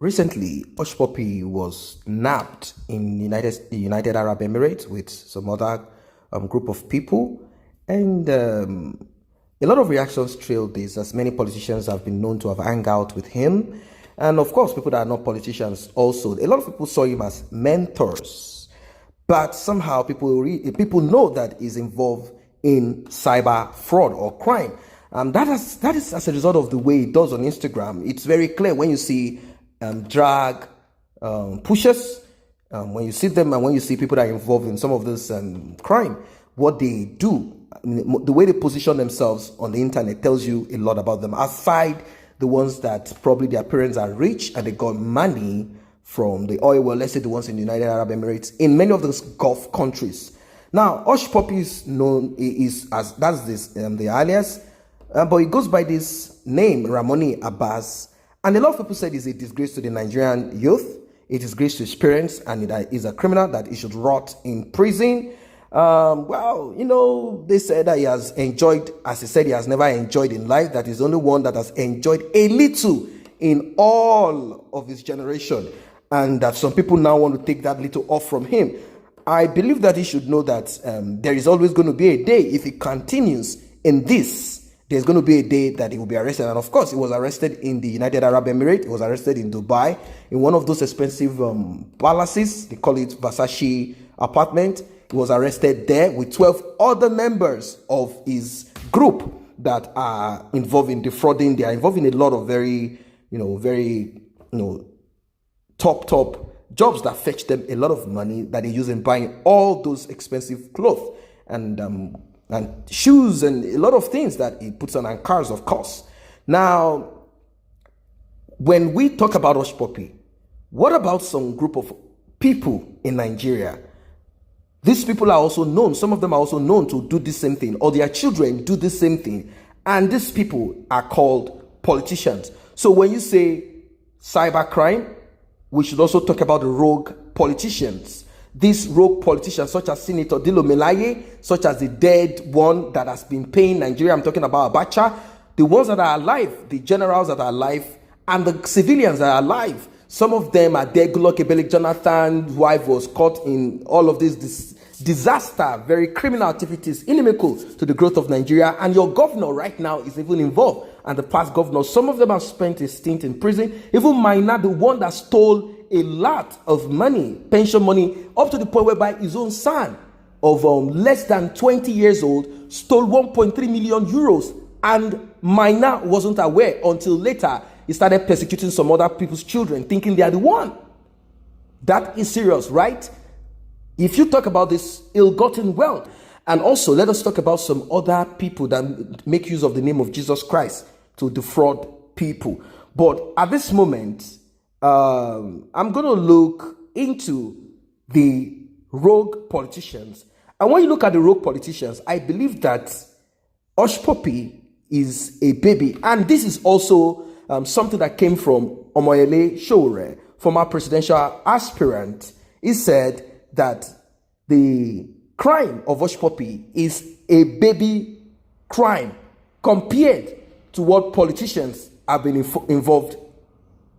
Recently, HUSHPUPI was nabbed in the United Arab Emirates with some other group of people, and a lot of reactions trailed this, as many politicians have been known to have hung out with him, and of course, people that are not politicians also. A lot of people saw him as mentors, but somehow people know that he's involved in cyber fraud or crime. That is as a result of the way he does on Instagram. It's very clear when you see drag pushers, when you see them and when you see people that are involved in some of this crime, what they do, the way they position themselves on the internet tells you a lot about them. Aside the ones that probably their parents are rich and they got money from the oil well, let's say the ones in the United Arab Emirates, in many of those Gulf countries. Now, HUSHPUPI is known as the alias, but it goes by this name, Ramoni Abbas. And a lot of people said it's a disgrace to the Nigerian youth. It is a disgrace to his parents, and it is a criminal that he should rot in prison. Well, you know, they said that he has enjoyed, as he said, he has never enjoyed in life. That he's the only one that has enjoyed a little in all of his generation. And that some people now want to take that little off from him. I believe that he should know that there is always going to be a day, if he continues in this, there's going to be a day that he will be arrested. And of course, he was arrested in the United Arab Emirates. He was arrested in Dubai, in one of those expensive palaces. They call it Versace apartment. He was arrested there with 12 other members of his group that are involved in defrauding. They are involved in a lot of very top jobs that fetch them a lot of money that they use in buying all those expensive clothes and shoes and a lot of things that he puts on, and cars, of course. Now, when we talk about HUSHPUPI, what about some group of people in Nigeria? These people are also known, some of them are also known to do the same thing, or their children do the same thing. And these people are called politicians. So when you say cybercrime, we should also talk about the rogue politicians. These rogue politicians, such as Senator Dilo Melaye, such as the dead one that has been paying Nigeria, I'm talking about Abacha, the ones that are alive, the generals that are alive, and the civilians that are alive. Some of them are dead. Goodluck Ebele Jonathan's wife was caught in all of this disaster, very criminal activities, inimical to the growth of Nigeria. And your governor right now is even involved, and the past governors, some of them have spent a stint in prison. Even Maina, the one that stole a lot of money, pension money, up to the point whereby his own son of less than 20 years old stole 1.3 million euros, and Maina wasn't aware until later. He started persecuting some other people's children, thinking they are the one. That is serious, right? If you talk about this ill-gotten wealth, and also let us talk about some other people that make use of the name of Jesus Christ to defraud people. But at this moment, I'm going to look into the rogue politicians. And when you look at the rogue politicians, I believe that HUSHPUPI is a baby. And this is also something that came from Y0U Showore, former presidential aspirant. He said that the crime of HUSHPUPI is a baby crime compared to what politicians have been involved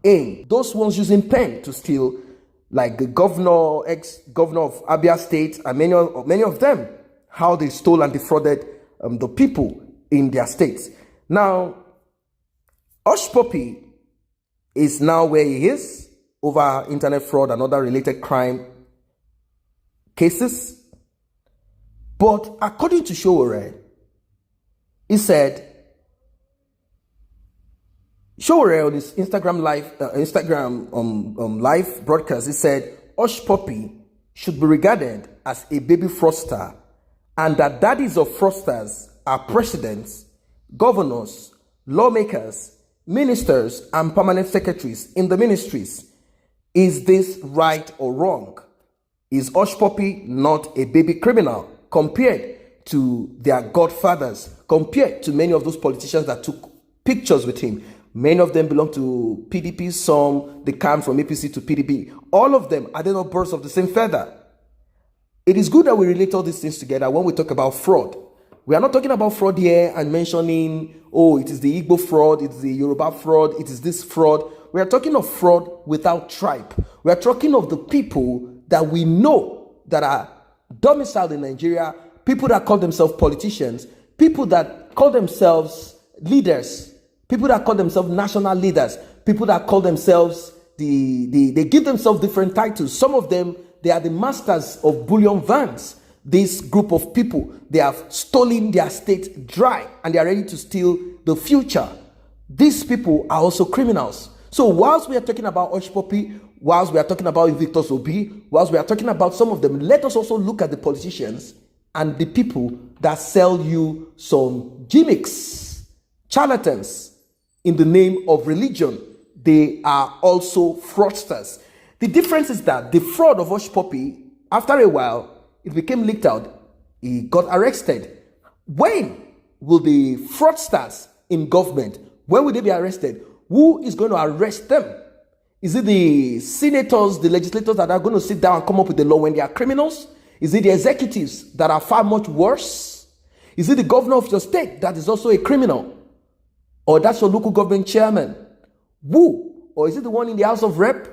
in. Those ones using pen to steal, like the governor, ex-governor of Abia State, and many of them, how they stole and defrauded the people in their states. Now, HUSHPUPI is now where he is over internet fraud and other related crime cases. But according to Showore, he said, Showore on his Instagram live broadcast, he said HUSHPUPI should be regarded as a baby fraudster, and that daddies of fraudsters are presidents, governors, lawmakers, ministers, and permanent secretaries in the ministries. Is this right or wrong? Is HUSHPUPI not a baby criminal compared to their godfathers, compared to many of those politicians that took pictures with him? Many of them belong to PDP, some they come from APC to PDP. All of them, are they not birds of the same feather? It is good that we relate all these things together when we talk about fraud. We are not talking about fraud here and mentioning, oh, it is the Igbo fraud, it is the Yoruba fraud, it is this fraud. We are talking of fraud without tribe. We are talking of the people that we know that are domiciled in Nigeria, people that call themselves politicians, people that call themselves leaders, people that call themselves national leaders, people that call themselves, they give themselves different titles. Some of them, they are the masters of bullion vans. This group of people, they have stolen their state dry and they are ready to steal the future. These people are also criminals. So whilst we are talking about HUSHPUPI, whilst we are talking about Victor Obi, whilst we are talking about some of them, let us also look at the politicians and the people that sell you some gimmicks, charlatans in the name of religion. They are also fraudsters. The difference is that the fraud of HUSHPUPI, after a while, it became leaked out. He got arrested. When will the fraudsters in government, when will they be arrested? Who is going to arrest them? Is it the senators, the legislators that are going to sit down and come up with the law when they are criminals? Is it the executives that are far much worse? Is it the governor of your state that is also a criminal? Or that's your local government chairman? Who? Or is it the one in the House of Rep?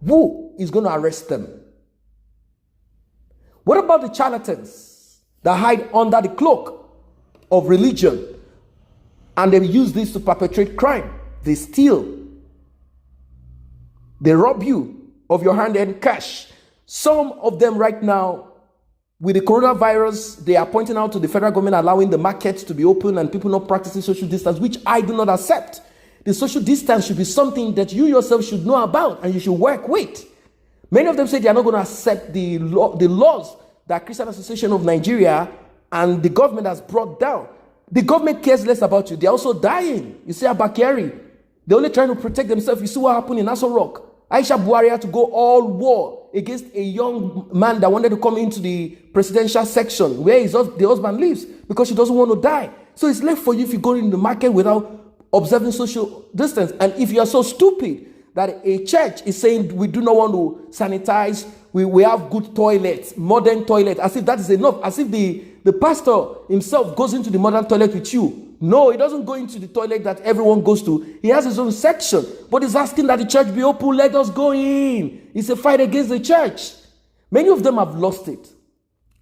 Who is going to arrest them? What about the charlatans that hide under the cloak of religion and they use this to perpetrate crime? They steal. They rob you of your hard-earned cash. Some of them right now, with the coronavirus, they are pointing out to the federal government allowing the markets to be open and people not practicing social distance, which I do not accept. The social distance should be something that you yourself should know about and you should work with. Many of them say they are not going to accept the laws that Christian Association of Nigeria and the government has brought down. The government cares less about you. They are also dying. You see Abakari. They're only trying to protect themselves. You see what happened in Aso Rock. Aisha Buhari had to go all war against a young man that wanted to come into the presidential section where the husband lives because she doesn't want to die. So it's left for you if you go in the market without observing social distance. And if you are so stupid that a church is saying we do not want to sanitize, we have good toilets, modern toilets, as if that is enough, as if the pastor himself goes into the modern toilet with you. No, he doesn't go into the toilet that everyone goes to. He has his own section, but he's asking that the church be open, let us go in. It's a fight against the church. Many of them have lost it.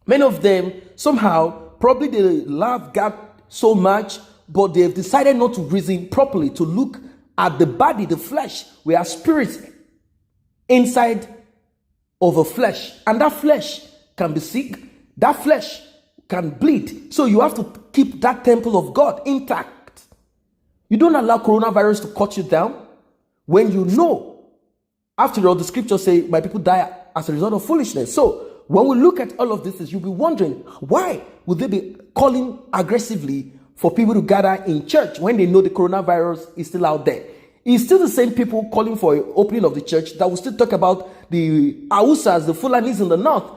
Many of them, somehow, probably they love God so much, but they've decided not to reason properly, to look at the body, the flesh. We are spirits inside of a flesh, and that flesh can be sick, that flesh can bleed. So you have to keep that temple of God intact. You don't allow coronavirus to cut you down when you know. After all, the scriptures say, my people die as a result of foolishness. So when we look at all of this, you'll be wondering, why would they be calling aggressively for people to gather in church when they know the coronavirus is still out there? It's still the same people calling for an opening of the church that will still talk about the Hausas, the Fulanis in the north,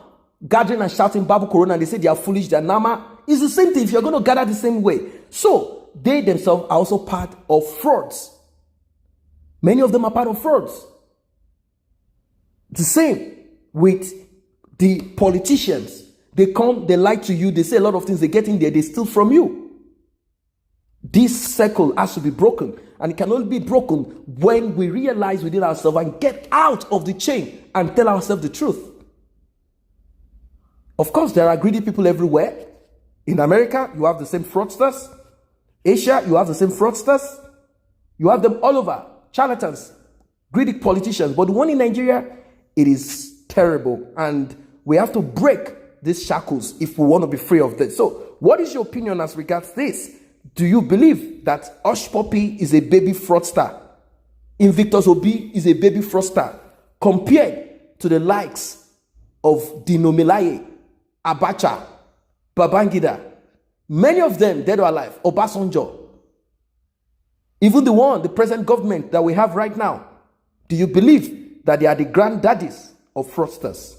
gathering and shouting Babu Corona, and they say they are foolish, they are Nama. It's the same thing if you're going to gather the same way. So they themselves are also part of frauds. Many of them are part of frauds. The same with the politicians. They come, they lie to you, they say a lot of things, they get in there, they steal from you. This circle has to be broken, and it can only be broken when we realize within ourselves and get out of the chain and tell ourselves the truth. Of course, there are greedy people everywhere. In America, you have the same fraudsters. Asia, you have the same fraudsters. You have them all over. Charlatans, greedy politicians. But the one in Nigeria, it is terrible. And we have to break these shackles if we want to be free of this. So, what is your opinion as regards this? Do you believe that HUSHPUPI is a baby fraudster? Invictus Obi is a baby fraudster compared to the likes of Dino Melaye, Abacha, Babangida, many of them dead or alive, Obasanjo, even the present government that we have right now. Do you believe that they are the granddaddies of fraudsters?